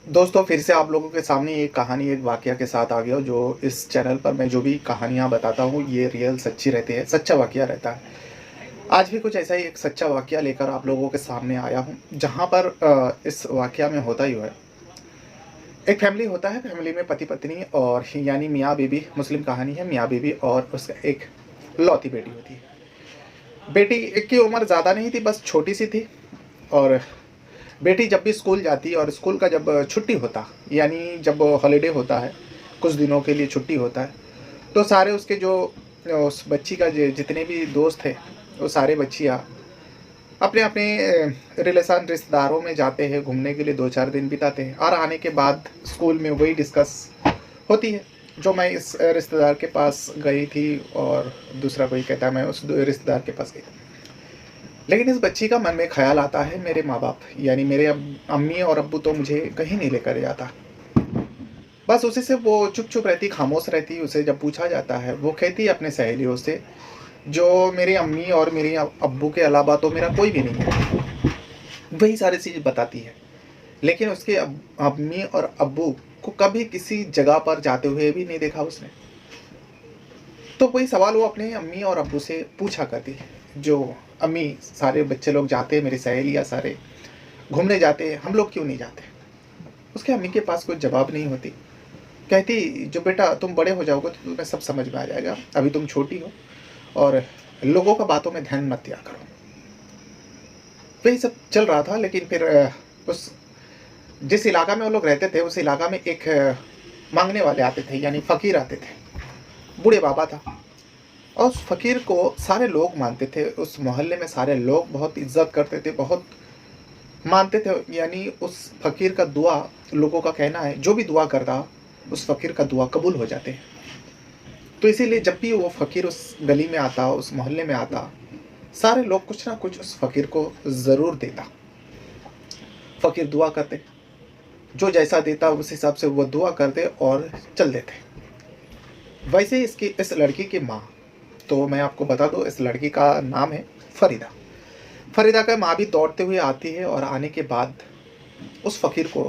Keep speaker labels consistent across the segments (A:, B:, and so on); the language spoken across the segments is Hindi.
A: दोस्तों फिर से आप लोगों के सामने एक कहानी एक वाकया के साथ आ गया हूँ। जो इस चैनल पर मैं जो भी कहानियाँ बताता हूँ ये रियल सच्ची रहती है, सच्चा वाकया रहता है। आज भी कुछ ऐसा ही एक सच्चा वाकया लेकर आप लोगों के सामने आया हूँ, जहाँ पर इस वाकया में होता ही है। एक फैमिली होता है, फैमिली में पति पत्नी और यानी मियाँ बीबी, मुस्लिम कहानी है। मियाँ बीबी और उसका एक लौती बेटी होती है। बेटी की उम्र ज़्यादा नहीं थी, बस छोटी सी थी। और बेटी जब भी स्कूल जाती और स्कूल का जब छुट्टी होता, यानी जब हॉलीडे होता है, कुछ दिनों के लिए छुट्टी होता है, तो सारे उसके जो उस बच्ची का जितने भी दोस्त थे, वो सारे बच्चियाँ अपने अपने रिलेशन रिश्तेदारों में जाते हैं घूमने के लिए, 2-4 दिन बिताते हैं और आने के बाद स्कूल में वही डिस्कस होती है। जो मैं इस रिश्तेदार के पास गई थी और दूसरा कोई कहता है मैं उस रिश्तेदार के पास गई। लेकिन इस बच्ची का मन में ख्याल आता है, मेरे माँ बाप यानी मेरे अम्मी और अब्बू तो मुझे कहीं नहीं लेकर जाता। बस उसी से वो चुप चुप रहती, खामोश रहती। उसे जब पूछा जाता है, वो कहती है अपने सहेलियों से, जो मेरी अम्मी और मेरी अब्बू के अलावा तो मेरा कोई भी नहीं है। वही सारी चीज़ बताती है। लेकिन उसके अम्मी और अब्बू को कभी किसी जगह पर जाते हुए भी नहीं देखा उसने। तो वही सवाल वो अपने अम्मी और अब्बू से पूछा करती है, जो अम्मी सारे बच्चे लोग जाते हैं, मेरी सहेलियाँ सारे घूमने जाते हैं, हम लोग क्यों नहीं जाते। उसके अम्मी के पास कोई जवाब नहीं होती। कहती, जो बेटा तुम बड़े हो जाओगे तो तुम्हें सब समझ में आ जाएगा, अभी तुम छोटी हो और लोगों का बातों में ध्यान मत दिया करो। वही सब चल रहा था। लेकिन फिर उस जिस इलाका में वो लोग रहते थे, उस इलाका में एक मांगने वाले आते थे, यानी फ़कीर आते थे। बूढ़े बाबा था और उस फ़कीर को सारे लोग मानते थे। उस मोहल्ले में सारे लोग बहुत इज्जत करते थे, बहुत मानते थे। यानी उस फ़कीर का दुआ, लोगों का कहना है, जो भी दुआ करता उस फ़कीर का दुआ कबूल हो जाते हैं। तो इसीलिए जब भी वो फ़कीर उस गली में आता, उस मोहल्ले में आता, सारे लोग कुछ ना कुछ उस फ़कीर को ज़रूर देता। फ़कीर दुआ करते, जो जैसा देता उस हिसाब से वो दुआ करते और चल देते। वैसे ही इसकी इस लड़की की माँ, तो मैं आपको बता दूँ इस लड़की का नाम है फ़रीदा। फ़रीदा का माँ भी दौड़ते हुए आती है और आने के बाद उस फ़कीर को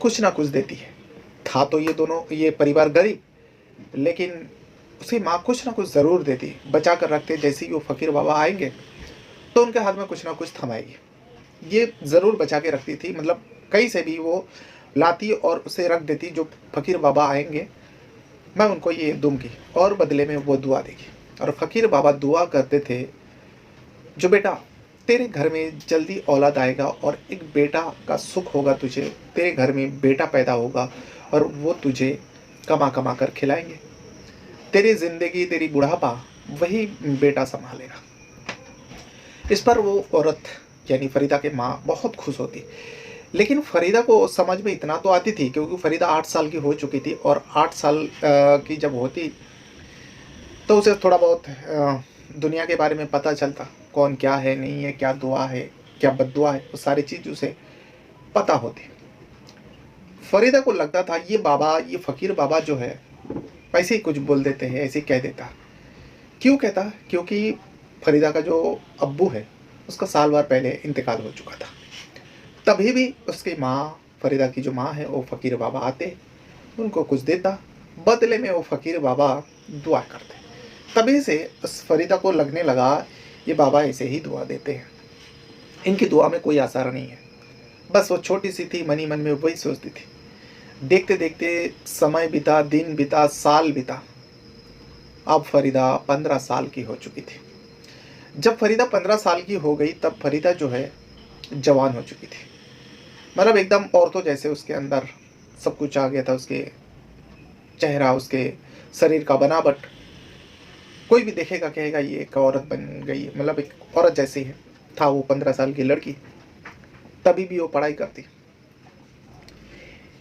A: कुछ ना कुछ देती है। था तो ये परिवार गरीब, लेकिन उसकी माँ कुछ ना कुछ ज़रूर देती, बचा कर रखते। जैसे ही वो फ़कीर बाबा आएंगे तो उनके हाथ में कुछ ना कुछ थमाएगी। ये ज़रूर बचा के रखती थी, मतलब कहीं से भी वो लाती और उसे रख देती। जो फ़कीर बाबा आएंगे मैं उनको ये दूंगी और बदले में वो दुआ देगी। और फ़कीर बाबा दुआ करते थे, जो बेटा तेरे घर में जल्दी औलाद आएगा और एक बेटा का सुख होगा तुझे, तेरे घर में बेटा पैदा होगा और वो तुझे कमा कमा कर खिलाएंगे। तेरी ज़िंदगी, तेरी बुढ़ापा वही बेटा संभालेगा। इस पर वो औरत यानी फ़रीदा के माँ बहुत खुश होती। लेकिन फ़रीदा को समझ में इतना तो आती थी, क्योंकि फ़रीदा 8 साल की हो चुकी थी और 8 साल की जब होती तो उसे थोड़ा बहुत दुनिया के बारे में पता चलता, कौन क्या है नहीं है, क्या दुआ है क्या बद्दुआ है, वो सारी चीज़ उसे पता होती। फ़रीदा को लगता था ये बाबा, ये फ़कीर बाबा जो है ऐसे ही कुछ बोल देते हैं, ऐसे ही कह देता। क्यों कहता? क्योंकि फ़रीदा का जो अब्बू है उसका साल भर पहले इंतकाल हो चुका था। तभी भी उसकी माँ, फ़रीदा की जो माँ है, वो फ़कीर बाबा आते, उनको कुछ देता, बदले में वो फ़कीर बाबा दुआ करते। तभी से उस फ़रीदा को लगने लगा ये बाबा ऐसे ही दुआ देते हैं, इनकी दुआ में कोई असर नहीं है। बस वो छोटी सी थी, मनी मन में वही सोचती थी। देखते देखते समय बीता, दिन बीता, साल बीता। अब फ़रीदा 15 साल की हो चुकी थी। जब फ़रीदा 15 साल की हो गई तब फ़रीदा जो है जवान हो चुकी थी। मतलब एकदम औरतों जैसे उसके अंदर सब कुछ आ गया था। उसके चेहरा, उसके शरीर का बनावट, कोई भी देखेगा कहेगा ये एक औरत बन गई है, मतलब एक औरत जैसी है। था वो 15 साल की लड़की, तभी भी वो पढ़ाई करती।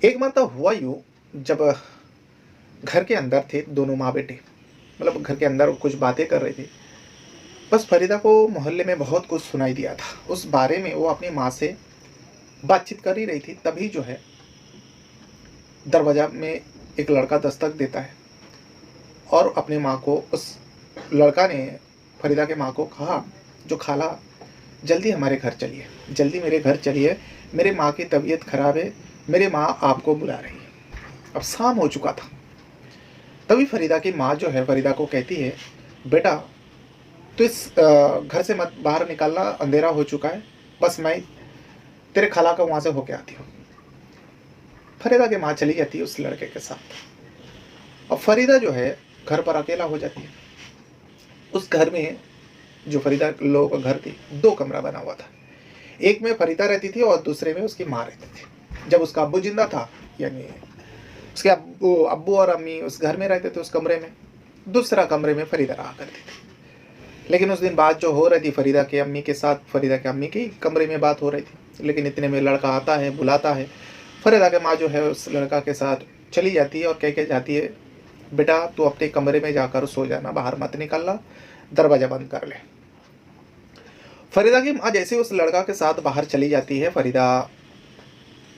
A: एक मरतब हुआ यूँ, जब घर के अंदर थे दोनों माँ बेटे, मतलब घर के अंदर कुछ बातें कर रहे थे। बस फरीदा को मोहल्ले में बहुत कुछ सुनाई दिया था। उस बारे में वो अपनी माँ से बातचीत कर ही रही थी, तभी जो है दरवाजा में एक लड़का दस्तक देता है और अपनी माँ को, उस लड़का ने फरीदा के माँ को कहा, जो खाला जल्दी हमारे घर चलिए, जल्दी मेरे घर चलिए, मेरे माँ की तबीयत ख़राब है मेरी माँ आपको बुला रही है। अब शाम हो चुका था। तभी फरीदा की माँ जो है फरीदा को कहती है, बेटा तो इस घर से मत बाहर निकलना, अंधेरा हो चुका है, बस मैं तेरे खाला का वहां से होके आती हूँ। फरीदा की माँ चली जाती है उस लड़के के साथ। अब फरीदा जो है घर पर अकेला हो जाती है। उस घर में जो फरीदा लोगों का घर थी, दो कमरा बना हुआ था। एक में फरीदा रहती थी और दूसरे में उसकी माँ रहती थी। जब उसका अब्बू जिंदा था, यानी उसके अब्बू अब्बू और अम्मी उस घर में रहते थे उस कमरे में, दूसरा कमरे में फरीदा रहा करती थी। लेकिन उस दिन बात जो हो रही थी फरीदा के अम्मी के साथ, फरीदा के अम्मी की कमरे में बात हो रही थी। लेकिन इतने में लड़का आता है, बुलाता है। फरीदा के माँ जो है उस लड़का के साथ चली जाती है और कह के जाती है, बेटा तू अपने कमरे में जाकर सो जाना, बाहर मत निकलना, दरवाजा बंद कर ले। फरीदा की माँ जैसे उस लड़का के साथ बाहर चली जाती है, फरीदा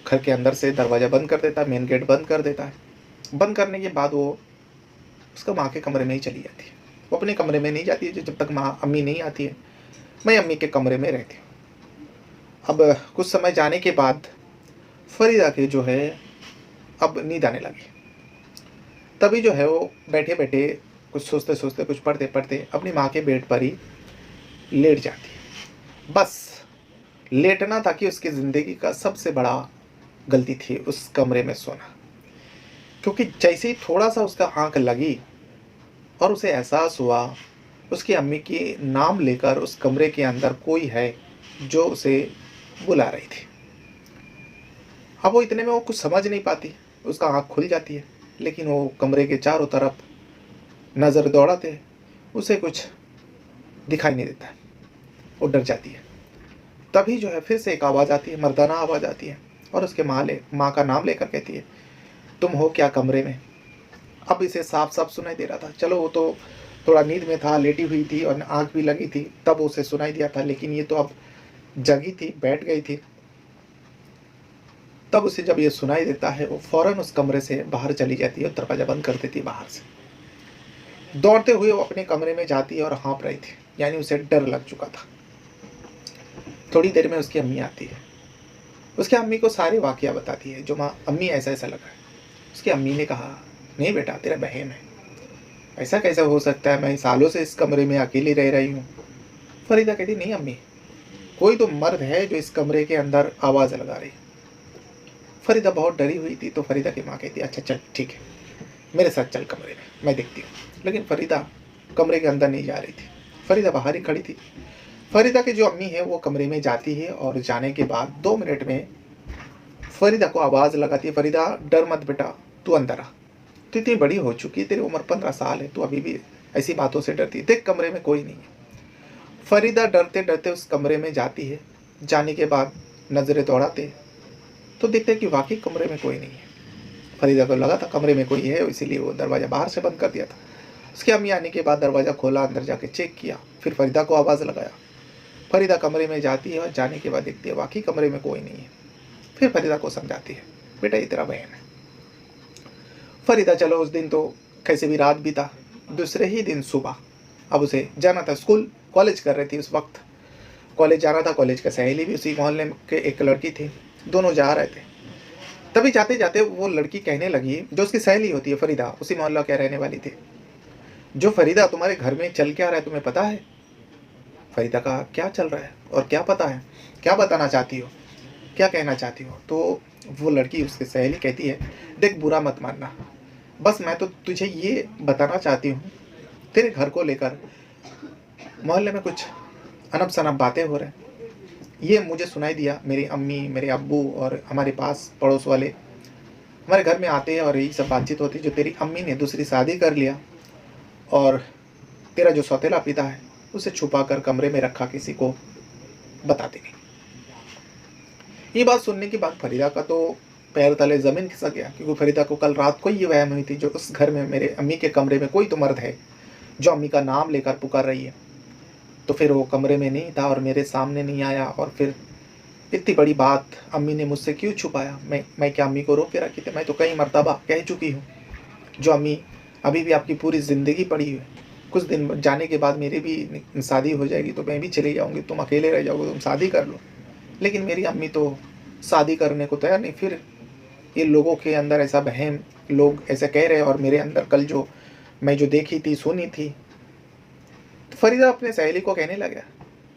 A: घर के अंदर से दरवाजा बंद कर देता है, मेन गेट बंद कर देता है। बंद करने के बाद वो उसका माँ के कमरे में ही चली जाती है। वो अपने कमरे में नहीं जाती है जब तक माँ अम्मी नहीं आती है। मैं अम्मी के कमरे में रहती हूँ। अब कुछ समय जाने के बाद फरीदा के जो है अब नींद आने लगी। तभी जो है वो बैठे बैठे कुछ सोचते सोचते, कुछ पढ़ते पढ़ते अपनी माँ के बेड पर ही लेट जाती है। बस लेटना था कि उसकी ज़िंदगी का सबसे बड़ा गलती थी उस कमरे में सोना। क्योंकि जैसे ही थोड़ा सा उसका आँख लगी और उसे एहसास हुआ उसकी अम्मी की नाम लेकर उस कमरे के अंदर कोई है जो उसे बुला रही थी। अब वो इतने में वो कुछ समझ नहीं पाती, उसका आँख खुल जाती है, लेकिन वो कमरे के चारों तरफ नज़र दौड़ाते उसे कुछ दिखाई नहीं देता। वो डर जाती है। तभी जो है फिर से एक आवाज़ आती है, मर्दाना आवाज़ आती है और उसके माँ का नाम लेकर कहती है, तुम हो क्या कमरे में? अब इसे साफ साफ सुनाई दे रहा था। चलो वो तो थोड़ा नींद में था, लेटी हुई थी और आँख भी लगी थी, तब उसे सुनाई दिया था। लेकिन ये तो अब जगी थी, बैठ गई थी। तब उसे जब ये सुनाई देता है वो फौरन उस कमरे से बाहर चली जाती है और दरवाजा बंद कर देती है बाहर से। दौड़ते हुए वो अपने कमरे में जाती है और हाँफ रही थी, यानी उसे डर लग चुका था। थोड़ी देर में उसकी अम्मी आती है। उसकी अम्मी को सारे वाकया बताती है, जो माँ अम्मी ऐसा ऐसा लगा है। उसकी अम्मी ने कहा, नहीं बेटा तेरा बहन है, ऐसा कैसा हो सकता है, मैं सालों से इस कमरे में अकेली रह रही हूँ। फरीदा कहती, नहीं अम्मी, कोई तो मर्द है जो इस कमरे के अंदर आवाज़ लगा रही। फरीदा बहुत डरी हुई थी। तो फरीदा की माँ कहती, अच्छा चल ठीक है, मेरे साथ चल कमरे में, मैं देखती हूँ। लेकिन फरीदा कमरे के अंदर नहीं जा रही थी, फरीदा बाहर ही खड़ी थी। फरीदा की जो अम्मी है वो कमरे में जाती है और जाने के बाद 2 मिनट में फरीदा को आवाज़ लगाती है, फरीदा डर मत बेटा, तू अंदर आ, तू इतनी बड़ी हो चुकी है, तेरी उम्र 15 साल है, तू अभी भी ऐसी बातों से डरती है, देख कमरे में कोई नहीं है। फरीदा डरते डरते उस कमरे में जाती है। जाने के बाद नज़रें दौड़ाते तो देखते हैं कि वाकई कमरे में कोई नहीं है। फरीदा को लगा था कमरे में कोई है, इसीलिए वो दरवाज़ा बाहर से बंद कर दिया था। उसकी अम्मी आने के बाद दरवाज़ा खोला, अंदर जाके चेक किया, फिर फरीदा को आवाज़ लगाया। फरीदा कमरे में जाती है और जाने के बाद देखती है वाकई कमरे में कोई नहीं है। फिर फरीदा को समझाती है, बेटा ये तेरा बहन है। फरीदा चलो उस दिन तो कैसे भी रात बीता। दूसरे ही दिन सुबह अब उसे जाना था स्कूल, कॉलेज कर रही थी उस वक्त, कॉलेज जाना था। कॉलेज का सहेली भी उसी मोहल्ले के एक लड़की थी, दोनों जा रहे थे। तभी जाते जाते वो लड़की कहने लगी, जो उसकी सहेली होती है फरीदा, उसी मोहल्ला के रहने वाली थी, जो फरीदा तुम्हारे घर में चल क्या रहा है तुम्हें पता है? फरीदा का क्या चल रहा है और क्या पता है, क्या बताना चाहती हो, क्या कहना चाहती हो? तो वो लड़की उसकी सहेली कहती है, देख बुरा मत मानना, बस मैं तो तुझे ये बताना चाहती हूँ, तेरे घर को लेकर मोहल्ले में कुछ अनब शनब बातें हो रहे हैं। ये मुझे सुनाई दिया, मेरी अम्मी, मेरे अब्बू और हमारे पास पड़ोस वाले हमारे घर में आते हैं और यही सब बातचीत होती है, जो तेरी अम्मी ने दूसरी शादी कर लिया और तेरा जो सौतेला पिता है उसे छुपा कर कमरे में रखा, किसी को बताते नहीं। ये बात सुनने के बाद फरीदा का तो पैर तले ज़मीन खिसक गया, क्योंकि फरीदा को कल रात को ये वहम हुई थी, जो उस घर में मेरे अम्मी के कमरे में कोई तो मर्द है जो अम्मी का नाम लेकर पुकार रही है। तो फिर वो कमरे में नहीं था और मेरे सामने नहीं आया, और फिर इतनी बड़ी बात अम्मी ने मुझसे क्यों छुपाया? मैं क्या अम्मी को रोक के रखी थी? मैं तो कई मर्तबा कह चुकी हूँ, जो अम्मी अभी भी आपकी पूरी ज़िंदगी पड़ी हुई है, कुछ दिन जाने के बाद मेरी भी शादी हो जाएगी तो मैं भी चली जाऊँगी, तुम अकेले रह जाओगे, तुम शादी कर लो। लेकिन मेरी अम्मी तो शादी करने को तैयार नहीं। फिर ये लोगों के अंदर ऐसा वहम, लोग ऐसे कह रहे हैं और मेरे अंदर कल जो मैं जो देखी थी, सुनी थी। तो फरीदा अपने सहेली को कहने लगा,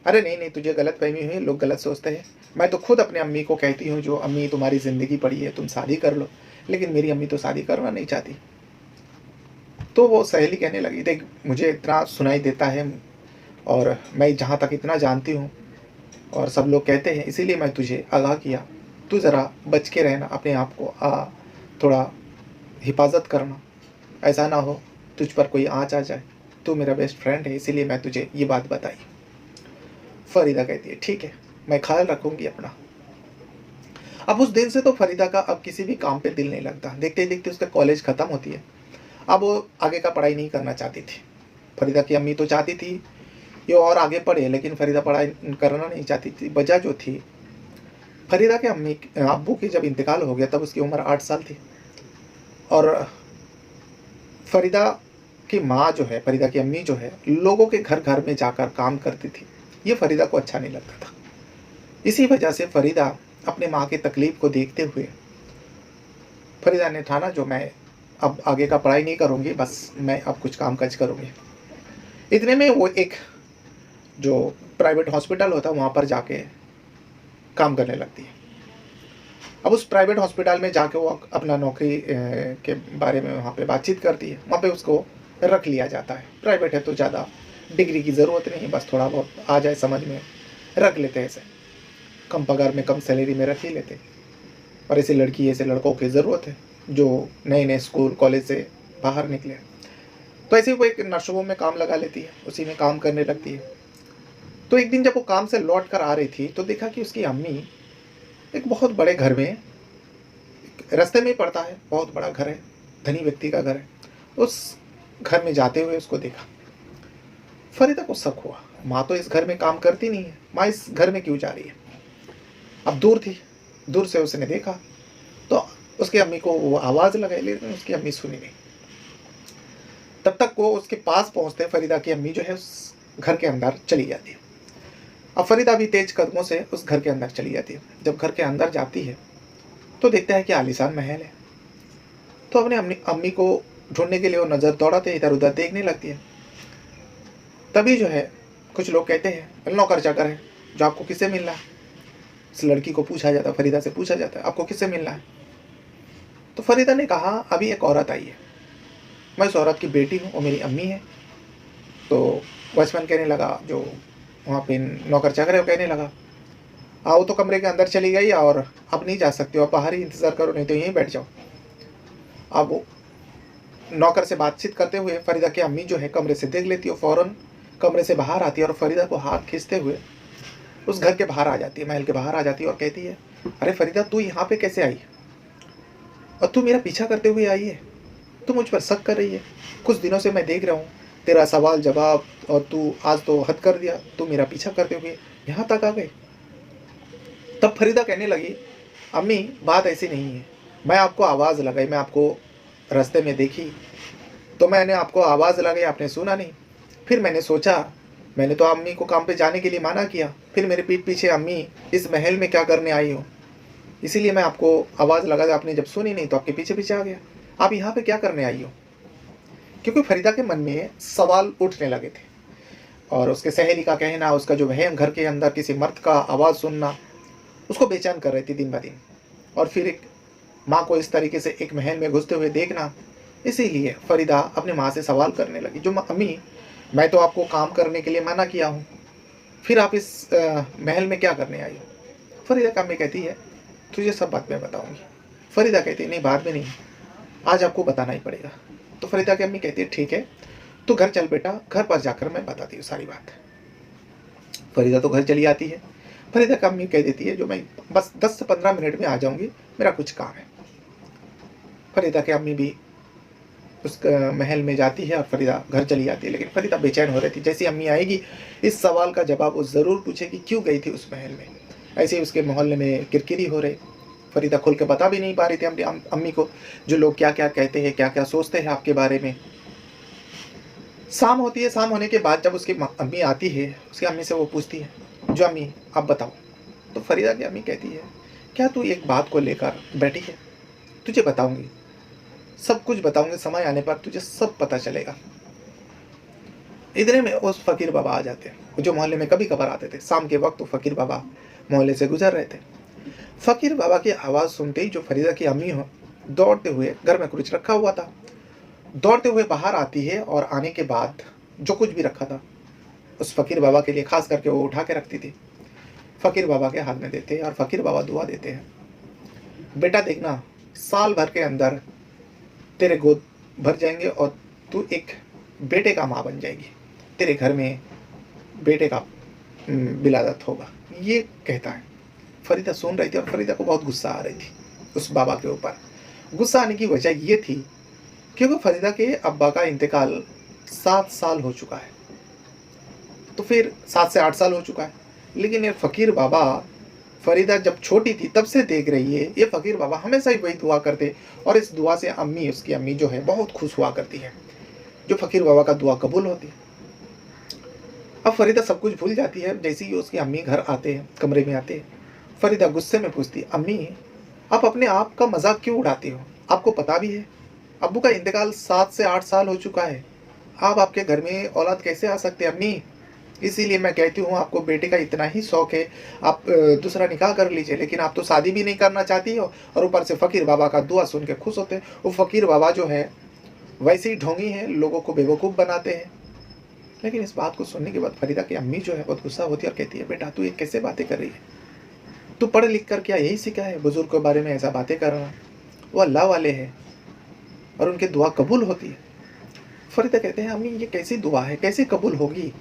A: अरे नहीं नहीं, तुझे गलतफ़हमी हुई, लोग गलत सोचते हैं। मैं तो खुद अपनी अम्मी को कहती हूँ, जो अम्मी तुम्हारी ज़िंदगी पड़ी है, तुम शादी कर लो, लेकिन मेरी अम्मी तो शादी करना नहीं चाहती। तो वो सहेली कहने लगी, देख मुझे इतना सुनाई देता है और मैं जहाँ तक इतना जानती हूँ और सब लोग कहते हैं, इसीलिए मैं तुझे आगाह किया। तू ज़रा बच के रहना, अपने आप को थोड़ा हिफाज़त करना, ऐसा ना हो तुझ पर कोई आँच आ जाए। तू मेरा बेस्ट फ्रेंड है, इसीलिए मैं तुझे ये बात बताई। फरीदा कहती है, ठीक है, मैं ख्याल रखूँगी अपना। अब उस दिन से तो फरीदा का अब किसी भी काम पे दिल नहीं लगता। देखते ही देखते उसका कॉलेज ख़त्म होती है। अब वो आगे का पढ़ाई नहीं करना चाहती थी। फरीदा की अम्मी तो चाहती थी ये और आगे पढ़े, लेकिन फरीदा पढ़ाई करना नहीं चाहती थी। वजह जो थी, फरीदा के अब्बू की जब इंतकाल हो गया तब उसकी उम्र 8 साल थी और फरीदा की माँ जो है, फरीदा की अम्मी जो है, लोगों के घर घर में जाकर काम करती थी। ये फरीदा को अच्छा नहीं लगता था। इसी वजह से फरीदा अपने माँ की तकलीफ़ को देखते हुए फरीदा ने ठाना, जो मैं अब आगे का पढ़ाई नहीं करूँगी, बस मैं अब कुछ काम काज करूँगी। इतने में वो एक जो प्राइवेट हॉस्पिटल होता है वहाँ पर जाके काम करने लगती है। अब उस प्राइवेट हॉस्पिटल में जाके वो अपना नौकरी के बारे में वहाँ पे बातचीत करती है। वहाँ पे उसको रख लिया जाता है। प्राइवेट है तो ज़्यादा डिग्री की ज़रूरत नहीं है, बस थोड़ा बहुत आ जाए समझ में, रख लेते हैं ऐसे। कम पगार में, कम सैलरी में रख ही लेते हैं। और ऐसी लड़की, ऐसे लड़कों की ज़रूरत है जो नए नए स्कूल कॉलेज से बाहर निकले। तो ऐसे ही वो एक नर्सों में काम लगा लेती है, उसी में काम करने लगती है। तो एक दिन जब वो काम से लौट कर आ रही थी तो देखा कि उसकी अम्मी एक बहुत बड़े घर में, रास्ते में ही पड़ता है, बहुत बड़ा घर है, धनी व्यक्ति का घर है, उस घर में जाते हुए उसको देखा। फरीदा को शक हुआ, माँ तो इस घर में काम करती नहीं है, माँ इस घर में क्यों जा रही है। अब दूर थी, दूर से उसने देखा तो उसकी अम्मी को वो आवाज़ लगाई, लेकिन उसकी अम्मी सुनी नहीं। तब तक वो उसके पास पहुँचते फरीदा की अम्मी जो है उस घर के अंदर चली जाती है। अब फरीदा भी तेज कदमों से उस घर के अंदर चली जाती है। जब घर के अंदर जाती है तो देखता है कि आलीशान महल है। तो अपने अम्मी को ढूंढने के लिए वो नज़र दौड़ाते इधर उधर देखने लगती है। तभी जो है कुछ लोग कहते हैं, नौकर चाकर है, जो आपको किससे मिलना है। इस लड़की को पूछा जाता है, फरीदा से पूछा जाता है, आपको किससे मिलना है। तो फरीदा ने कहा, अभी एक औरत आई है, मैं उस औरत की बेटी हूँ, वो मेरी अम्मी है। तो वॉचमैन कहने लगा, जो वहाँ पे नौकर चाकर है, वो कहने लगा, आओ तो कमरे के अंदर चली गई और अब नहीं जा सकते हो, आप बाहर ही इंतज़ार करो, नहीं तो यहीं बैठ जाओ। अब वो नौकर से बातचीत करते हुए फरीदा की अम्मी जो है कमरे से देख लेती है, फ़ौरन कमरे से बाहर आती है और फरीदा को हाथ खींचते हुए उस घर के बाहर आ जाती है, महल के बाहर आ जाती है और कहती है, अरे फरीदा, तू यहाँ पे कैसे आई और तू मेरा पीछा करते हुए आई है, तू मुझ पर शक कर रही है। कुछ दिनों से मैं देख रहा हूँ तेरा सवाल जवाब, और तू आज तो हद कर दिया, तू मेरा पीछा करते हुए यहाँ तक आ गई। तब फरीदा कहने लगी, अम्मी बात ऐसी नहीं है, मैं आपको आवाज़ लगाई, मैं आपको रास्ते में देखी तो मैंने आपको आवाज़ लगाई, आपने सुना नहीं। फिर मैंने सोचा, मैंने तो अम्मी को काम पे जाने के लिए मना किया, फिर मेरे पीठ पीछे अम्मी इस महल में क्या करने आई हो, इसीलिए मैं आपको आवाज़ लगा, आपने जब सुनी नहीं तो आपके पीछे पीछे आ गया। आप यहाँ पे क्या करने आई हो। क्योंकि फरीदा के मन में सवाल उठने लगे थे और उसके सहेली का कहना, उसका जो वहम, घर के अंदर किसी मर्द का आवाज़ सुनना, उसको बेचैन कर रही थी दिन ब दिन। और फिर एक माँ को इस तरीके से एक महल में घुसते हुए देखना, इसीलिए फरीदा अपनी माँ से सवाल करने लगी, जो अम्मी, मैं तो आपको काम करने के लिए मना किया हूँ, फिर आप इस महल में क्या करने आई हो। फरीदा का अम्मी कहती है, तुझे सब बात मैं बताऊँगी। फरीदा कहती है, नहीं बाद में नहीं, आज आपको बताना ही पड़ेगा। तो फरीदा की अम्मी कहती है, ठीक है, तो घर चल बेटा, घर पर जाकर मैं बताती हूँ सारी बात। फरीदा तो घर चली आती है। फरीदा की अम्मी कह देती है, जो मैं बस 10 से 15 मिनट में आ जाऊँगी, मेरा कुछ काम है। फरीदा की अम्मी भी उस महल में जाती है और फरीदा घर चली आती है। लेकिन फरीदा बेचैन हो रही थी, जैसी अम्मी आएगी इस सवाल का जवाब वो ज़रूर पूछेगी, क्यों गई थी उस महल में। ऐसे ही उसके मोहल्ले में किरकिरी हो रही। फरीदा खुल के बता भी नहीं पा रही थी अपनी अम्मी को, जो लोग क्या क्या कहते हैं, क्या क्या सोचते हैं आपके बारे में। शाम होती है, शाम होने के बाद जब उसकी अम्मी आती है, उसकी अम्मी से वो पूछती है, जो अम्मी आप बताओ। तो फरीदा की अम्मी कहती है, क्या तू एक बात को लेकर बैठी है। तुझे बताऊंगी, सब कुछ बताऊंगी, समय आने पर तुझे सब पता चलेगा। इतने में उस फ़कीर बाबा आ जाते हैं, जो मोहल्ले में कभी-कभार आते थे। शाम के वक़्त वो फ़कीर बाबा मोहल्ले से गुज़र रहे थे। फ़कीर बाबा की आवाज़ सुनते ही जो फ़रीदा की अम्मी हो, दौड़ते हुए, घर में कुछ रखा हुआ था, दौड़ते हुए बाहर आती है और आने के बाद जो कुछ भी रखा था, उस फ़कीर बाबा के लिए ख़ास करके वो उठा के रखती थी। फ़कीर बाबा के हाथ में देते हैं और फ़कीर बाबा दुआ देते हैं, बेटा देखना, साल भर के अंदर तेरे गोद भर जाएँगे और तू एक बेटे का माँ बन जाएगी। तेरे घर में बेटे का विलादत होगा। ये कहता है। फ़रीदा सुन रही थी और फ़रीदा को बहुत गुस्सा आ रही थी उस बाबा के ऊपर। गुस्सा आने की वजह ये थी क्योंकि फ़रीदा के अब्बा का इंतकाल 7 साल हो चुका है। तो फिर 7 से 8 साल हो चुका है। लेकिन ये फ़कीर बाबा, फ़रीदा जब छोटी थी तब से देख रही है, ये फ़कीर बाबा हमेशा ही वही दुआ करते और इस दुआ से अम्मी, उसकी अम्मी जो है बहुत खुश हुआ करती है, जो फ़कीर बाबा का दुआ कबूल होती है। अब फ़रीदा सब कुछ भूल जाती है। जैसे ही उसकी अम्मी घर आते हैं, कमरे में आते हैं, फ़रीदा गुस्से में पूछती है, अम्मी आप अपने आप का मजाक क्यों उड़ाती हो? आपको पता भी है अब्बू का इंतकाल 7 से 8 साल हो चुका है। आप आपके घर में औलाद कैसे आ सकते हैं अम्मी? इसीलिए मैं कहती हूँ, आपको बेटे का इतना ही शौक है, आप दूसरा निकाह कर लीजिए। लेकिन आप तो शादी भी नहीं करना चाहती हो और ऊपर से फ़कीर बाबा का दुआ सुन के खुश होते हैं। वो फ़कीर बाबा जो है वैसे ही ढोंगी हैं, लोगों को बेवकूफ़ बनाते हैं। लेकिन इस बात को सुनने के बाद फ़रीदा की अम्मी जो है बहुत गुस्सा होती है और कहती है, बेटा तू ये कैसे बातें कर रही है? तू पढ़ लिख कर क्या यही सीखा है बुज़ुर्ग के बारे में ऐसा बातें करना? वो अल्लाह वाले हैं और उनकी दुआ कबूल होती है। फ़रीदा कहते हैं, अम्मी ये कैसी दुआ है, कैसे कबूल होगी?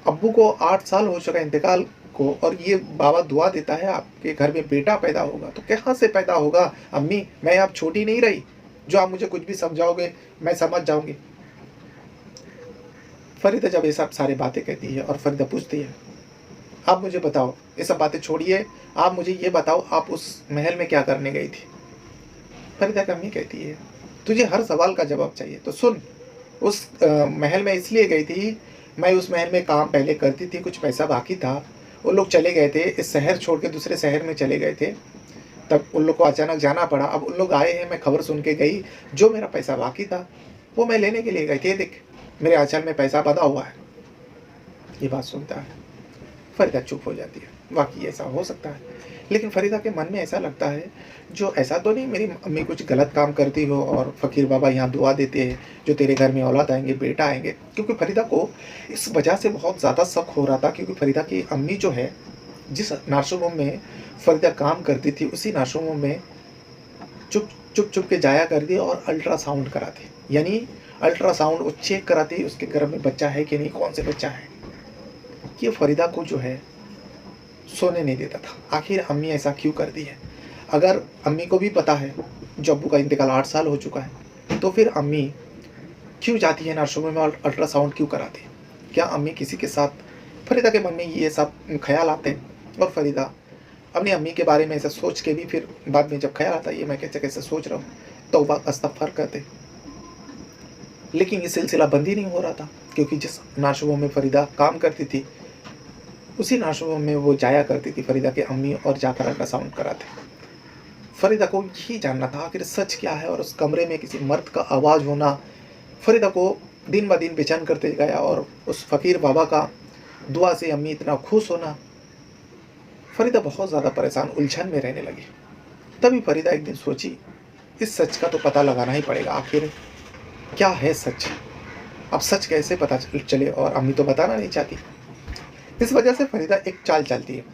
A: अब्बू को 8 साल हो चुका इंतकाल को और ये बाबा दुआ देता है आपके घर में बेटा पैदा होगा। तो कहाँ से पैदा होगा अम्मी? मैं अब छोटी नहीं रही, जो आप मुझे कुछ भी समझाओगे मैं समझ जाऊँगी। फ़रीदा जब ये सब सारी बातें कहती है और फ़रीदा पूछती है, आप मुझे बताओ, ये सब बातें छोड़िए, आप मुझे ये बताओ आप उस महल में क्या करने गई थी? फ़रीदा की अम्मी कहती है, तुझे हर सवाल का जवाब चाहिए तो सुन। उस महल में इसलिए गई थी, मैं उस महल में काम पहले करती थी, कुछ पैसा बाकी था। वो लोग चले गए थे, इस शहर छोड़ के दूसरे शहर में चले गए थे, तब उन लोग को अचानक जाना पड़ा। अब उन लोग आए हैं, मैं खबर सुन के गई, जो मेरा पैसा बाकी था वो मैं लेने के लिए गई थी। ये देख मेरे आंचल में पैसा बंधा हुआ है। ये बात सुनता है, फ़रीदा चुप हो जाती है। वाक़ई ऐसा हो सकता है, लेकिन फ़रीदा के मन में ऐसा लगता है, जो ऐसा तो नहीं मेरी अम्मी कुछ गलत काम करती हो और फ़कीर बाबा यहाँ दुआ देते हैं, जो तेरे घर में औलाद आएँगे, बेटा आएँगे। क्योंकि फ़रीदा को इस वजह से बहुत ज़्यादा शक हो रहा था, क्योंकि फ़रीदा की अम्मी जो है, जिस नर्सिंग होम में फ़रीदा काम करती थी, उसी नर्सिंग होम में चुप के जाया करती और अल्ट्रासाउंड कराती। यानी अल्ट्रासाउंड वो चेक कराती, उसके गर्भ में बच्चा है कि नहीं, कौन से बच्चा है। ये फ़रीदा को जो है सोने नहीं देता था। आखिर अम्मी ऐसा क्यों करती है? अगर अम्मी को भी पता है जो अब्बू का इंतकाल 8 साल हो चुका है, तो फिर अम्मी क्यों जाती है नर्सिंग होम में और अल्ट्रासाउंड क्यों कराती है? क्या अम्मी किसी के साथ? फ़रीदा के मन में ये सब ख़्याल आते हैं और फ़रीदा अपनी अम्मी के बारे में ऐसा सोच के भी फिर बाद में जब ख़्याल आता है, ये मैं कैसे सोच रहा हूँ, तौबा अस्तग़फ़ार कहते। लेकिन ये सिलसिला बंद ही नहीं हो रहा था, क्योंकि जिस नर्सिंग होम में फ़रीदा काम करती थी, उसी नर्सिंग होम में वो जाया करती थी फ़रीदा की अम्मी और जाकर अल्ट्रासाउंड कराते। फ़रीदा को यही जानना था आखिर सच क्या है, और उस कमरे में किसी मर्द का आवाज़ होना फ़रीदा को दिन ब दिन बेचैन करते गया, और उस फ़कीर बाबा का दुआ से अम्मी इतना खुश होना। फ़रीदा बहुत ज़्यादा परेशान, उलझन में रहने लगी। तभी फ़रीदा एक दिन सोची, इस सच का तो पता लगाना ही पड़ेगा, आखिर क्या है सच? अब सच कैसे पता चले, और अम्मी तो बताना नहीं चाहती। इस वजह से फ़रीदा एक चाल चलती है।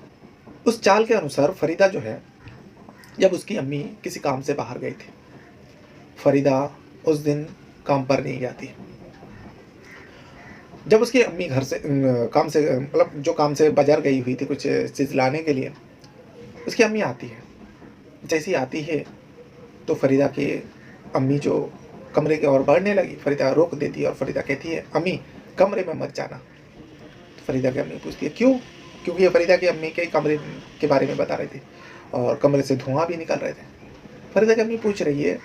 A: उस चाल के अनुसार फ़रीदा जो है, जब उसकी अम्मी किसी काम से बाहर गई थी, फ़रीदा उस दिन काम पर नहीं जाती। जब उसकी अम्मी घर से काम से मतलब जो काम से बाज़ार गई हुई थी कुछ चीज़ लाने के लिए, उसकी अम्मी आती है। जैसे ही आती है तो फ़रीदा की अम्मी जो कमरे की ओर बढ़ने लगी, फ़रीदा रोक देती है और फ़रीदा कहती है, अम्मी कमरे में मत जाना। तो फ़रीदा की अम्मी पूछती है, क्यों? क्योंकि ये फ़रीदा की अम्मी के कमरे के बारे में बता रहे थे और कमरे से धुआं भी निकल रहे थे। फ़रीदा की अम्मी पूछ रही है,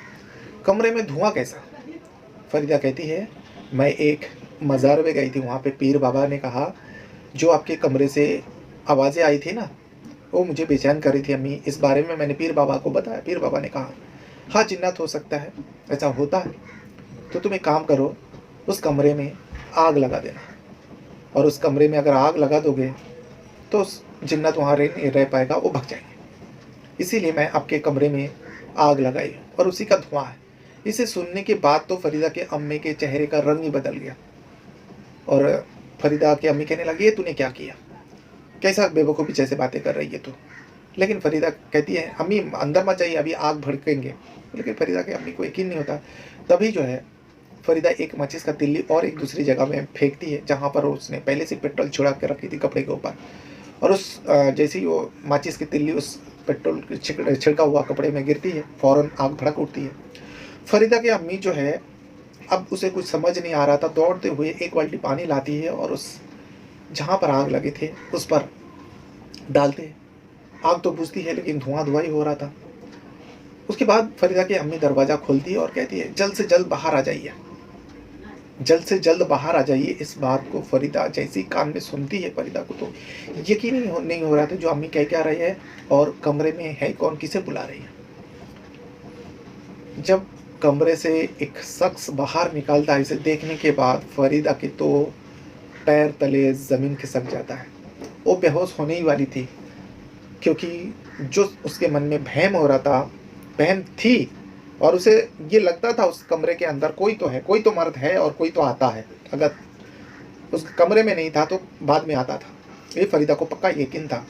A: कमरे में धुआं कैसा? फ़रीदा कहती है, मैं एक मज़ार में गई थी, वहाँ पे पीर बाबा ने कहा, जो आपके कमरे से आवाज़ें आई थी ना, वो मुझे बेचैन कर रही थी अम्मी। इस बारे में मैंने पीर बाबा को बताया। पीर बाबा ने कहा, हाँ, जिन्नात हो सकता है, ऐसा होता है। तो तुम एक काम करो, उस कमरे में आग लगा देना, और उस कमरे में अगर आग लगा दोगे तो उस जिन्नत वहाँ रह नहीं रह पाएगा, वो भग जाएंगे। इसीलिए मैं आपके कमरे में आग लगाई, और उसी का धुआं है। इसे सुनने के बाद तो फरीदा के अम्मी के चेहरे का रंग ही बदल गया, और फरीदा की अम्मी कहने लगी, ये तूने क्या किया, कैसा बेवकूफ़ी जैसे बातें कर रही है तू। लेकिन फरीदा कहती है, अम्मी अंदर मत जाइए, अभी आग भड़केंगे। लेकिन फरीदा की अम्मी को यकीन नहीं होता। तभी जो है फरीदा एक माचिस का तिल्ली और एक दूसरी जगह में फेंकती है, जहाँ पर उसने पहले से पेट्रोल छिड़ा के रखी थी कपड़े के ऊपर। और उस जैसे ही वो माचिस की तिल्ली उस पेट्रोल छिड़का हुआ कपड़े में गिरती है, फ़ौरन आग भड़क उठती है। फरीदा की अम्मी जो है, अब उसे कुछ समझ नहीं आ रहा था, दौड़ते हुए एक बाल्टी पानी लाती है और उस जहाँ पर आग लगे थे उस पर डालते हैं। आग तो बुझती है, लेकिन धुआं धुआं ही हो रहा था। उसके बाद फरीदा की अम्मी दरवाज़ा खोलती है और कहती है, जल्द से जल्द बाहर आ जाइए, जल्द से जल्द बाहर आ जाइए। इस बात को फरीदा जैसी कान में सुनती है, फरीदा को तो यकीन नहीं हो रहा था जो अम्मी कह क्या रही है, और कमरे में है कौन, किसे बुला रही है। जब कमरे से एक शख्स बाहर निकलता है, इसे देखने के बाद फरीदा के तो पैर तले ज़मीन खिसक जाता है। वो बेहोश होने ही वाली थी, क्योंकि जो उसके मन में वहम हो रहा था, वहम थी, और उसे ये लगता था उस कमरे के अंदर कोई तो है, कोई तो मर्द है और कोई तो आता है। अगर उस कमरे में नहीं था तो बाद में आता था, ये फरीदा को पक्का यकीन था।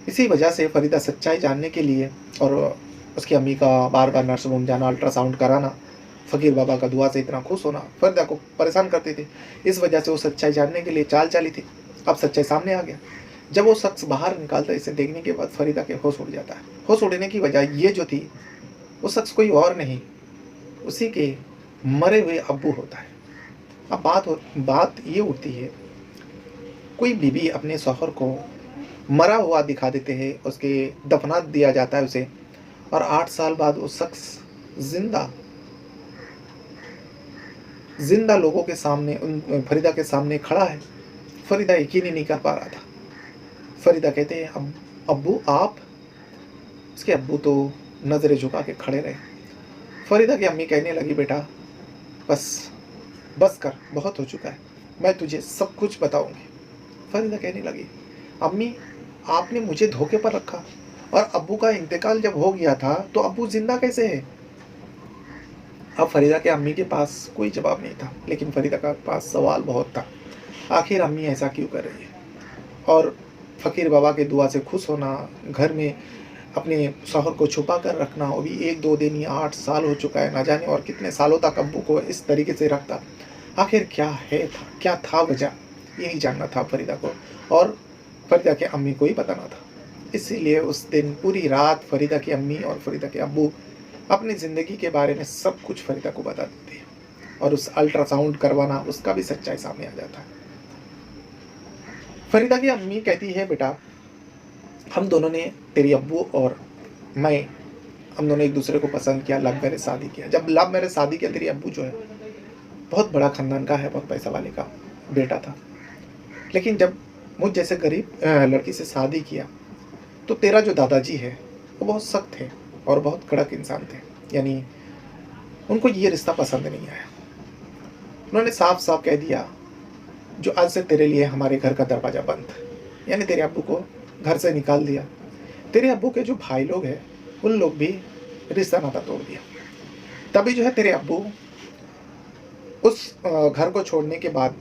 A: इसी वजह से फरीदा सच्चाई जानने के लिए, और उसकी अम्मी का बार बार नर्सिंग होम जाना, अल्ट्रासाउंड कराना, फ़कीर बाबा का दुआ से इतना खुश होना फरीदा को परेशान करती थी। इस वजह से वो सच्चाई जानने के लिए चाल चली थी। अब सच्चाई सामने आ गया। जब वो शख्स बाहर निकालता है, इसे देखने के बाद फरीदा के होश उड़ जाता है। होश उड़ने की वजह ये जो थी, वो शख्स कोई और नहीं, उसी के मरे हुए अब्बू होता है। अब बात ये उठती है, कोई बीवी अपने शौहर को मरा हुआ दिखा देते हैं, उसके दफना दिया जाता है उसे, और 8 साल बाद वो शख्स जिंदा लोगों के सामने, उन फरीदा के सामने खड़ा है। फरीदा यकीन ही नहीं कर पा रहा था। फरीदा कहते हैं, अब्बू आप? उसके अब्बू तो नज़रें झुका के खड़े रहे। फरीदा की अम्मी कहने लगी, बेटा बस कर, बहुत हो चुका है, मैं तुझे सब कुछ बताऊंगी। फरीदा कहने लगी, अम्मी आपने मुझे धोखे पर रखा, और अब्बू का इंतकाल जब हो गया था तो अब्बू जिंदा कैसे है? अब फरीदा के अम्मी के पास कोई जवाब नहीं था, लेकिन फरीदा के पास सवाल बहुत था। आखिर अम्मी ऐसा क्यों कर रही है? और फ़कीर बाबा के दुआ से खुश होना, घर में अपने शौहर को छुपा कर रखना, वो भी 1-2 दिन या 8 साल हो चुका है, ना जाने और कितने सालों तक अब्बू को इस तरीके से रखता। आखिर क्या था वजह? यही जानना था फरीदा को, और फरीदा के अम्मी को ही बताना था। इसीलिए उस दिन पूरी रात फरीदा की अम्मी और फरीदा के अब्बू अपनी ज़िंदगी के बारे में सब कुछ फरीदा को बता देते हैं, और उस अल्ट्रासाउंड करवाना, उसका भी सच्चाई सामने आ जाता है। फरीदा की अम्मी कहती है, बेटा हम दोनों ने, तेरी अब्बू और मैं, हम दोनों एक दूसरे को पसंद किया, लव मैरिज शादी किया। जब लव मैरिज शादी किया, तेरी अब्बू जो है बहुत बड़ा खानदान का है, बहुत पैसा वाले का बेटा था। लेकिन जब मुझ जैसे गरीब लड़की से शादी किया, तो तेरा जो दादाजी है वो बहुत सख्त थे और बहुत कड़क इंसान थे, यानी उनको ये रिश्ता पसंद नहीं आया। उन्होंने साफ साफ कह दिया, जो आज से तेरे लिए हमारे घर का दरवाज़ा बंद, यानी तेरे अब्बू को घर से निकाल दिया। तेरे अब्बू के जो भाई लोग हैं, उन लोग भी रिश्ता नाता तोड़ दिया। तभी जो है तेरे अब्बू उस घर को छोड़ने के बाद,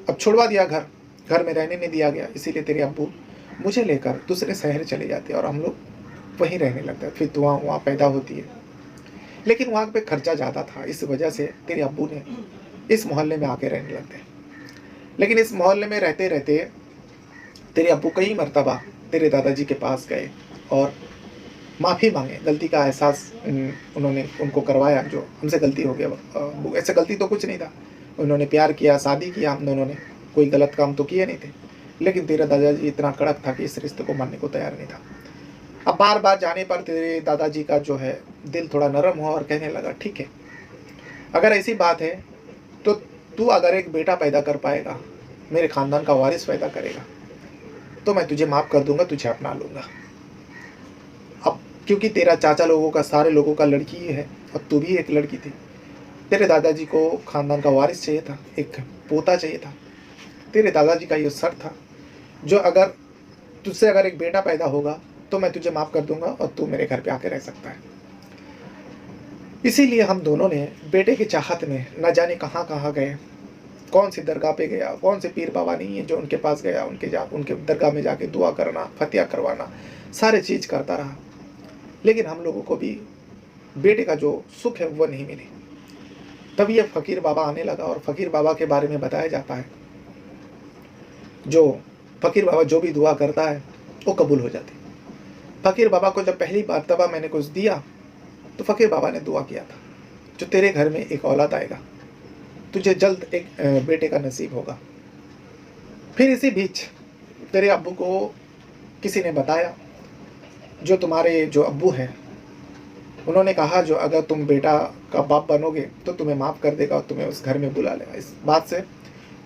A: अब छुड़वा दिया घर में रहने नहीं दिया गया, इसीलिए तेरे अब्बू मुझे लेकर दूसरे शहर चले जाते और हम लोग वहीं रहने लगते। फिर तो वहाँ पैदा होती है, लेकिन वहाँ पे खर्चा ज़्यादा था, इस वजह से तेरे अब्बू ने इस मोहल्ले में आके रहने लगते। लेकिन इस मोहल्ले में रहते रहते तेरे अब्बू कई मर्तबा तेरे दादाजी के पास गए और माफ़ी मांगे, गलती का एहसास उन्होंने उनको करवाया, जो हमसे गलती हो गया। ऐसे गलती तो कुछ नहीं था, उन्होंने प्यार किया, शादी किया, हम दोनों ने कोई गलत काम तो किए नहीं थे। लेकिन तेरा दादाजी इतना कड़क था कि इस रिश्ते को मानने को तैयार नहीं था। अब बार बार जाने पर तेरे दादाजी का जो है दिल थोड़ा नरम हुआ और कहने लगा, ठीक है, अगर ऐसी बात है तो तू अगर एक बेटा पैदा कर पाएगा, मेरे ख़ानदान का वारिस पैदा करेगा, तो मैं तुझे माफ़ कर दूंगा, तुझे अपना लूँगा। अब क्योंकि तेरा चाचा लोगों का, सारे लोगों का लड़की ही है और तू भी एक लड़की थी। तेरे दादाजी को खानदान का वारिस चाहिए था, एक पोता चाहिए था। तेरे दादाजी का ये शर्त था, जो अगर तुझसे अगर एक बेटा पैदा होगा तो मैं तुझे माफ़ कर दूंगा और तू मेरे घर पे आके रह सकता है। इसीलिए हम दोनों ने बेटे की चाहत में न जाने कहाँ कहाँ गए, कौन सी दरगाह पे गया, कौन से पीर बाबा नहीं है जो उनके पास गया, उनके दरगाह में जाके दुआ करना, फतिया करवाना, सारे चीज़ करता रहा। लेकिन हम लोगों को भी बेटे का जो सुख है वो नहीं मिली। तब ये फ़कीर बाबा आने लगा और फ़कीर बाबा के बारे में बताया जाता है, जो फ़कीर बाबा जो भी दुआ करता है वो कबूल हो जाती। फ़कीर बाबा को जब पहली बार तबा मैंने कुछ दिया तो फ़कीर बाबा ने दुआ किया था, जो तेरे घर में एक औलाद आएगा, तुझे जल्द एक बेटे का नसीब होगा। फिर इसी बीच तेरे अब्बू को किसी ने बताया, जो तुम्हारे जो अब्बू हैं उन्होंने कहा, जो अगर तुम बेटा का बाप बनोगे तो तुम्हें माफ़ कर देगा और तुम्हें उस घर में बुला लेगा। इस बात से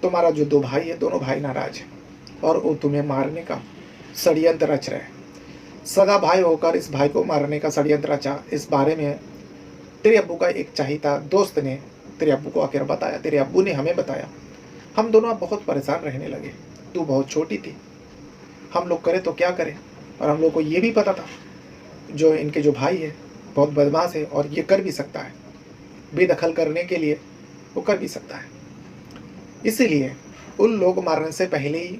A: तुम्हारा जो दो भाई है, दोनों भाई नाराज हैं और वो तुम्हें मारने का षड्यंत्र रच रहे हैं। सगा भाई होकर इस भाई को मारने का षड्यंत्र रचा, इस बारे में तेरे अब्बू का एक चाहिता दोस्त ने तेरे अब्बू को आकर बताया। तेरे अब्बू ने हमें बताया। हम दोनों अब बहुत परेशान रहने लगे। तू बहुत छोटी थी, हम लोग करें तो क्या करें। और हम लोग को ये भी पता था, जो इनके जो भाई है बहुत बदमाश है और ये कर भी सकता है, बेदखल करने के लिए वो कर भी सकता है। इसीलिए उन लोग मारने से पहले ही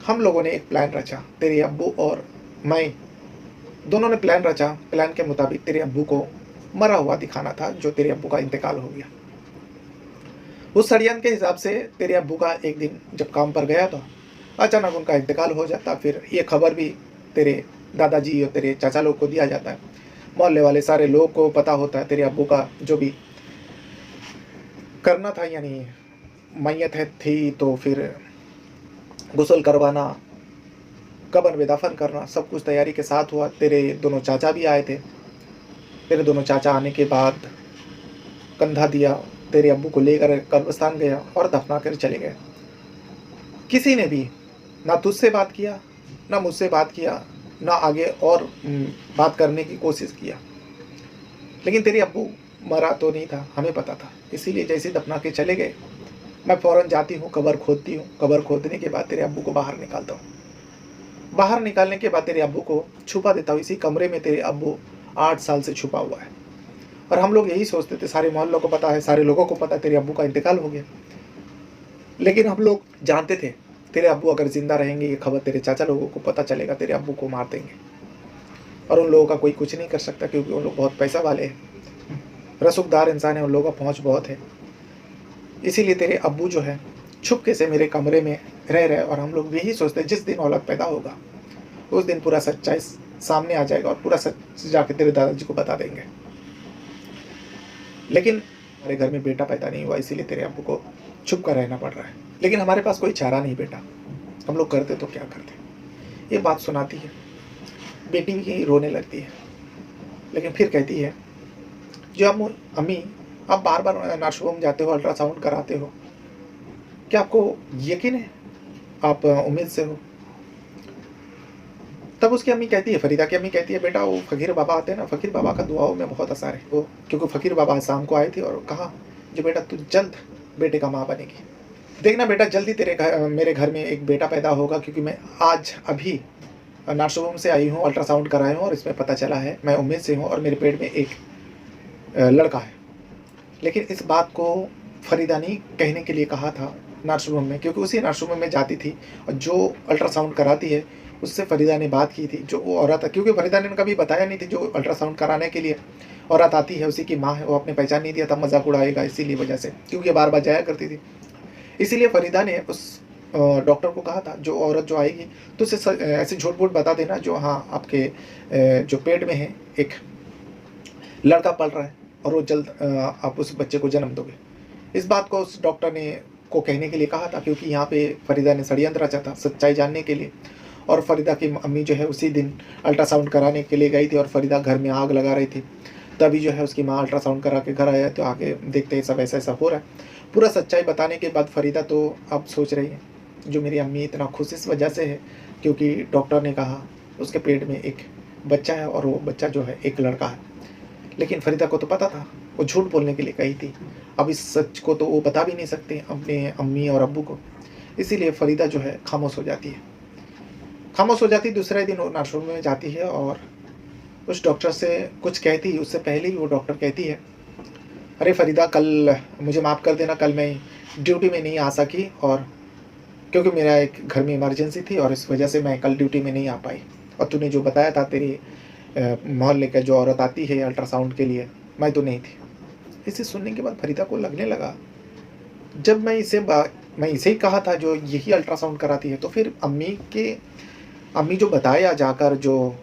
A: हम लोगों ने एक प्लान रचा। तेरे अब्बू और मैं दोनों ने प्लान रचा। प्लान के मुताबिक तेरे अब्बू को मरा हुआ दिखाना था, जो तेरे अब्बू का इंतकाल हो गया। उस षड्यंत्र के हिसाब से तेरे अब्बू का एक दिन जब काम पर गया तो अचानक उनका इंतकाल हो जाता। फिर ये खबर भी तेरे दादाजी और तेरे चाचा लोग को दिया जाता है। मोहल्ले वाले सारे लोग को पता होता है तेरे अब्बू का जो भी करना था, यानी मैयत है थी तो फिर गुस्ल करवाना, कब्र में दफन करना, सब कुछ तैयारी के साथ हुआ। तेरे दोनों चाचा भी आए थे। तेरे दोनों चाचा आने के बाद कंधा दिया, तेरे अब्बू को लेकर कब्रिस्तान गया और दफना कर चले गए। किसी ने भी ना तुझसे बात किया, ना मुझसे बात किया, ना आगे और बात करने की कोशिश किया। लेकिन तेरे अब्बू मरा तो नहीं था, हमें पता था। इसीलिए जैसे दफना के चले गए, मैं फ़ौरन जाती हूँ, कब्र खोदती हूँ। कब्र खोदने के बाद तेरे अब्बू को बाहर निकालता हूँ। बाहर निकालने के बाद तेरे अब्बू को छुपा देता हूँ। इसी कमरे में तेरे अब्बू 8 साल से छुपा हुआ है। और हम लोग यही सोचते थे, सारे मोहल्लों को पता है, सारे लोगों को पता है तेरे अब्बू का इंतकाल हो गया। लेकिन हम लोग जानते थे तेरे अब्बू अगर ज़िंदा रहेंगे, ये खबर तेरे चाचा लोगों को पता चलेगा, तेरे अब्बू को मार देंगे। और उन लोगों का कोई कुछ नहीं कर सकता, क्योंकि उन लोग बहुत पैसा वाले हैं, रसूखदार इंसान है, उन लोगों का पहुँच बहुत है। इसीलिए तेरे अब्बू जो है छुपके से मेरे कमरे में रह रहे। और हम लोग यही सोचते हैं, जिस दिन औलाद पैदा होगा उस दिन पूरा सच्चाई सामने आ जाएगा और पूरा सच जाके तेरे दादाजी को बता देंगे। लेकिन हमारे घर में बेटा पैदा नहीं हुआ, इसीलिए तेरे अब्बू को छुप कर रहना पड़ रहा है। लेकिन हमारे पास कोई चारा नहीं बेटा, हम लोग करते तो क्या करते। ये बात सुनाती है, बेटी भी रोने लगती है। लेकिन फिर कहती है, जो अम्मी आप बार बार नर्सिंग होम जाते हो, अल्ट्रासाउंड कराते हो, क्या आपको यकीन है, आप उम्मीद से हो। तब उसकी अम्मी कहती है, फरीदा की अम्मी कहती है, बेटा वो फ़कीर बाबा आते हैं ना, फ़कीर बाबा का दुआओं में बहुत असर है वो। क्योंकि फ़कीर बाबा शाम को आए थे और कहा, जो बेटा तू जल्द बेटे का माँ बनेगी, देखना बेटा जल्दी मेरे घर में एक बेटा पैदा होगा। क्योंकि मैं आज अभी नर्सिंग होम से आई हूँ, अल्ट्रासाउंड कराया हूँ और इसमें पता चला है, मैं उम्मीद से हूँ और मेरे पेट में एक लड़का है। लेकिन इस बात को फरीदा ने कहने के लिए कहा था नर्सिंग होम में, क्योंकि उसी नर्सिंग होम में जाती थी और जो अल्ट्रासाउंड कराती है उससे फरीदा ने बात की थी। जो वो औरत है, क्योंकि फरीदा ने कभी बताया नहीं थी, जो अल्ट्रासाउंड कराने के लिए औरत आती है उसी की माँ है, वो अपने पहचान नहीं दिया था, मजाक उड़ाएगा इसीलिए वजह से, क्योंकि बार बार जाया करती थी। इसीलिए फरीदा ने उस डॉक्टर को कहा था, जो औरत जो आएगी तो उसे ऐसे झूठ मूठ बता देना, जो हाँ आपके जो पेट में है एक लड़का पल रहा है और वो जल्द आप उस बच्चे को जन्म दोगे। इस बात को उस डॉक्टर ने को कहने के लिए कहा था, क्योंकि यहाँ पे फरीदा ने षड्यंत्र रचा था सच्चाई जानने के लिए। और फरीदा की अम्मी जो है उसी दिन अल्ट्रासाउंड कराने के लिए गई थी और फरीदा घर में आग लगा रही थी। तभी जो है उसकी माँ अल्ट्रासाउंड करा के घर आया, तो आके देखते हैं सब ऐसा ऐसा हो रहा है। पूरा सच्चाई बताने के बाद फरीदा तो अब सोच रही है, जो मेरी अम्मी इतना खुश इस वजह से है क्योंकि डॉक्टर ने कहा उसके पेट में एक बच्चा है और वो बच्चा जो है एक लड़का है। लेकिन फरीदा को तो पता था, वो झूठ बोलने के लिए कही थी। अब इस सच को तो वो बता भी नहीं सकते अपने अम्मी और अब्बू को, इसीलिए फरीदा जो है खामोश हो जाती है। खामोश हो जाती, दूसरे दिन वो नर्सिंग में जाती है और उस डॉक्टर से कुछ कहती, उससे पहले ही वो डॉक्टर कहती है, अरे फरीदा, कल मुझे माफ़ कर देना, कल मैं ड्यूटी में नहीं आ सकी, और क्योंकि मेरा एक घर में इमरजेंसी थी और इस वजह से मैं कल ड्यूटी में नहीं आ पाई। और तूने जो बताया था तेरी मोहल्ले का जो औरत आती है अल्ट्रासाउंड के लिए, मैं तो नहीं थी। इसे सुनने के बाद फरीदा को लगने लगा, जब मैं इसे ही कहा था जो यही अल्ट्रासाउंड कराती है, तो फिर अम्मी जो बताया जाकर, जो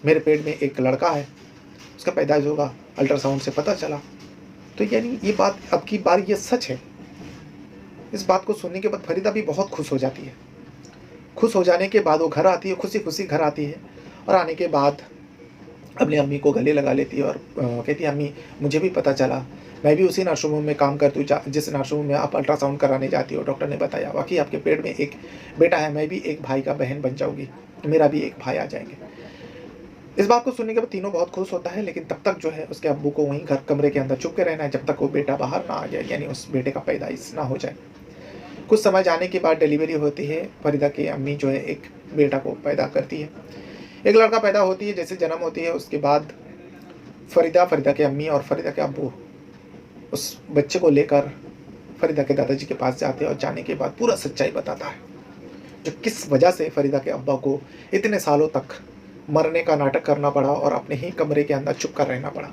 A: मेरे पेट में एक लड़का है, उसका पैदाइश होगा, अल्ट्रासाउंड से पता चला, तो यानी ये बात अब की बार ये सच है। इस बात को सुनने के बाद फरीदा भी बहुत खुश हो जाती है। खुश हो जाने के बाद वो घर आती है, खुशी खुशी घर आती है, और आने के बाद अपनी अम्मी को गले लगा लेती है और कहती है, अम्मी मुझे भी पता चला, मैं भी उसी नर्सिंग होम में काम करती हूँ जिस नर्सिंग होम में आप अल्ट्रासाउंड कराने जाती हो। डॉक्टर ने बताया वाकई आपके पेट में एक बेटा है, मैं भी एक भाई का बहन बन जाऊँगी, मेरा भी एक भाई आ जाएंगे। इस बात को सुनने के बाद तीनों बहुत खुश होता है, लेकिन तब तक जो है उसके अब्बू को वहीं घर कमरे के अंदर चुप के रहना है, जब तक वो बेटा बाहर ना आ जाए, यानी उस बेटे का पैदाइश ना हो जाए। कुछ समय जाने के बाद डिलीवरी होती है, फरीदा की अम्मी जो है एक बेटा को पैदा करती है, एक लड़का पैदा होती है। जैसे जन्म होती है उसके बाद फरीदा के अम्मी और फरीदा के अब्बू उस बच्चे को लेकर फरीदा के दादाजी के पास जाते हैं, और जाने के बाद पूरा सच्चाई बताता है, जो किस वजह से फरीदा के अब्बा को इतने सालों तक मरने का नाटक करना पड़ा और अपने ही कमरे के अंदर चुप कर रहना पड़ा।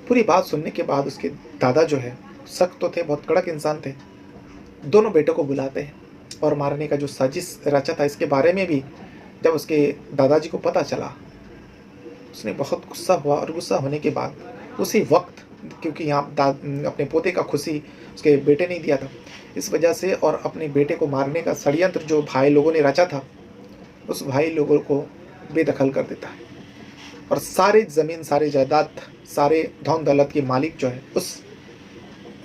A: पूरी बात सुनने के बाद उसके दादा जो है, सख्त तो थे, बहुत कड़क इंसान थे, दोनों बेटों को बुलाते हैं और मारने का जो साजिश रचा था इसके बारे में भी जब उसके दादाजी को पता चला, उसने बहुत गुस्सा हुआ, और गुस्सा होने के बाद उसी वक्त, क्योंकि यहाँ अपने पोते का खुशी उसके बेटे ने दिया था, इस वजह से, और अपने बेटे को मारने का षड्यंत्र जो भाई लोगों ने रचा था, उस भाई लोगों को बेदखल कर देता है, और सारी ज़मीन, सारी जायदाद, सारे धन दौलत के मालिक जो है उस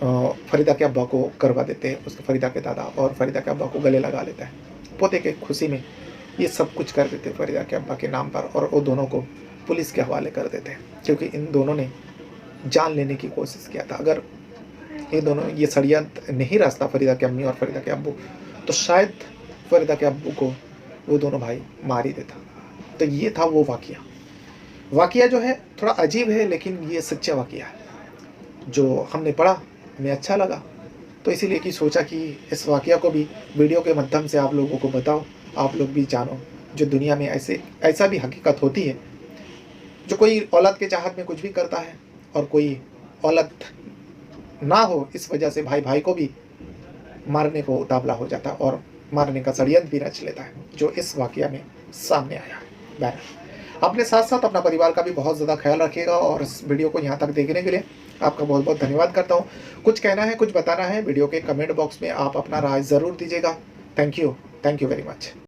A: फरीदा के अब्बा को करवा देते हैं। उसके फरीदा के दादा और फरीदा के अब्बा को गले लगा लेता है, पोते के खुशी में ये सब कुछ कर देते हैं फरीदा के अब्बा के नाम पर, और वो दोनों को पुलिस के हवाले कर देते हैं, क्योंकि इन दोनों ने जान लेने की कोशिश किया था। अगर ये दोनों ये षड्यंत्र नहीं रचता फरीदा के अम्मी और फरीदा के अब्बू, तो शायद फरीदा के अब्बू को वो दोनों भाई मार ही देता। तो ये था वो वाक़या जो है थोड़ा अजीब है, लेकिन ये सच्चा वाक़या है जो हमने पढ़ा, हमें अच्छा लगा, तो इसीलिए कि सोचा कि इस वाक़या को भी वीडियो के माध्यम से आप लोगों को बताओ, आप लोग भी जानो जो दुनिया में ऐसा भी हकीकत होती है, जो कोई औलाद के चाहत में कुछ भी करता है और कोई औलाद ना हो, इस वजह से भाई भाई को भी मारने को उतावला हो जाता है और मारने का षड्यंत्र भी रच लेता है, जो इस वाक़या में सामने आया है। बहरहाल अपने साथ साथ अपना परिवार का भी बहुत ज़्यादा ख्याल रखिएगा, और इस वीडियो को यहाँ तक देखने के लिए आपका बहुत बहुत धन्यवाद करता हूँ। कुछ कहना है, कुछ बताना है, वीडियो के कमेंट बॉक्स में आप अपना राय ज़रूर दीजिएगा। Thank you very much.